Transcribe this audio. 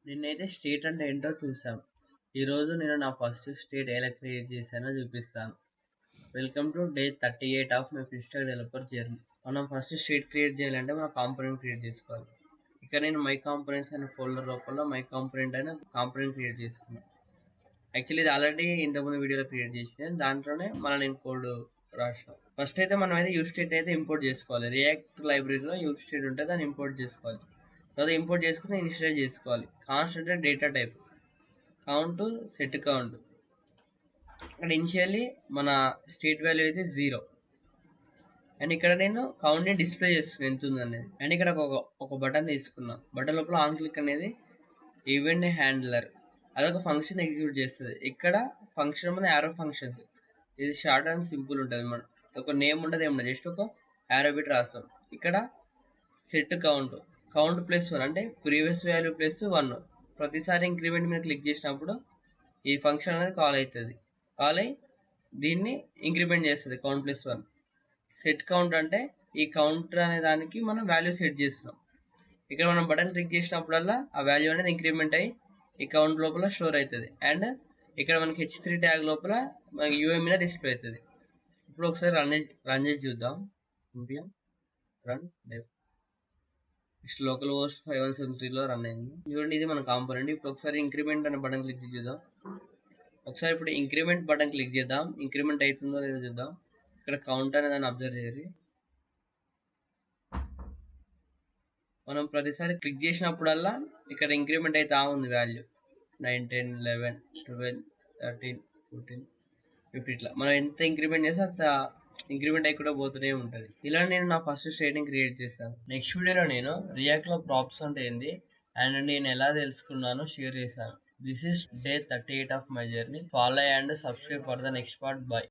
నిన్నైతే స్టేట్ అంటే ఏంటో చూసాం. ఈరోజు నేను నా ఫస్ట్ స్టేట్ ఎలా క్రియేట్ చేశానో చూపిస్తాను. Welcome to day 38 of my full stack developer journey. మనం ఫస్ట్ స్టేట్ క్రియేట్ చేయాలంటే మన కాంపోనెంట్ క్రియేట్ చేసుకోవాలి. ఇక్కడ నేను మై కాంపోనెంట్స్ అనే ఫోల్డర్ లోపల మై కాంపోనెంట్ అయిన కాంపోనెంట్ క్రియేట్ చేసుకున్నాను. యాక్చువల్లీ ఇది ఆల్రెడీ ఇంతకుముందు వీడియోలో క్రియేట్ చేసింది. దాంట్లోనే నేను కోడ్ రాసిన. ఫస్ట్ అయితే మనం అయితే యూజ్ స్టేట్ అయితే ఇంపోర్ట్ చేసుకోవాలి. రియాక్ట్ లైబ్రరీలో యూజ్ స్టేట్ ఉంటే దాన్ని ఇంపోర్ట్ చేసుకోవాలి. తర్వాత ఇంపోర్ట్ చేసుకుని ఇన్స్టాల్ చేసుకోవాలి. కాన్స్ట్ అంటే data type, count set count. ఇక్కడ ఇనిషియల్లీ మన స్టేట్ వాల్యూ అయితే 0 అండ్ ఇక్కడ నేను కౌంట్ని డిస్ప్లే చేస్తున్నాను ఎంత ఉందనేది. అండ్ ఇక్కడ ఒక బటన్ తీసుకున్నా. బటన్ లోపల ఆన్ క్లిక్ అనేది ఈవెంట్ హ్యాండ్లర్, అదొక ఫంక్షన్ ఎగ్జిక్యూట్ చేస్తుంది. ఇక్కడ ఫంక్షన్ మీద యారో ఫంక్షన్స్, ఇది షార్ట్ అండ్ సింపుల్ ఉంటుంది. మన ఒక నేమ్ ఉండదు, ఏమన్నా జస్ట్ ఒక యారో బిట్ రాస్తాం. ఇక్కడ సెట్ కౌంట్, కౌంట్ +1 అంటే ప్రీవియస్ వాల్యూ +1. ప్రతిసారి ఇంక్రిమెంట్ మీద క్లిక్ చేసినప్పుడు ఈ ఫంక్షన్ అనేది కాల్ అవుతుంది. కాల్ అయ్యి దీన్ని ఇంక్రిమెంట్ చేస్తుంది కౌంట్ +1. సెట్ కౌంట్ అంటే ఈ కౌంటర్ అనే దానికి మనం వాల్యూ సెట్ చేస్తున్నాం. ఇక్కడ మనం బటన్ క్లిక్ చేసినప్పుడల్లా ఆ వాల్యూ అనేది ఇంక్రిమెంట్ అయ్యి ఈ కౌంట్ లోపల స్టోర్ అవుతుంది. అండ్ ఇక్కడ మనకి H3 ట్యాగ్ లోపల మనకి UM మీద డిస్ప్లే అవుతుంది. ఇప్పుడు ఒకసారి రన్ చేసి చూద్దాం. రన్ లోకల్ హోస్ట్ 5173లో రన్ అయింది. చూడండి, ఇది మన కాంపోనెంట్. ఇప్పుడు ఒకసారి ఇంక్రిమెంట్ అనే బటన్ క్లిక్ చేద్దాం. ఒకసారి ఇప్పుడు ఇంక్రిమెంట్ బటన్ క్లిక్ చేద్దాం. ఇంక్రిమెంట్ అవుతుందో లేదో చూద్దాం. ఇక్కడ కౌంట్ అనే దాన్ని అబ్జర్వ్ చేయాలి. మనం ప్రతిసారి క్లిక్ చేసినప్పుడల్లా ఇక్కడ ఇంక్రిమెంట్ అయితే ఉంది వాల్యూ 9, 10, 11, 12, 13, 14, 15 ఇట్లా మనం ఎంత ఇంక్రిమెంట్ చేస్తే అంత ఇంక్రిమెంట్ అయి కూడా పోతూనే ఉంటుంది. ఇలా నేను నా ఫస్ట్ స్టేట్ని క్రియేట్ చేశాను. నెక్స్ట్ వీడియోలో నేను రియాక్ట్లో ప్రాప్స్ అంటే ఏంది అండ్ నేను ఎలా తెలుసుకున్నానో షేర్ చేశాను. This is day 38 of my journey. Follow and subscribe for the next part. By.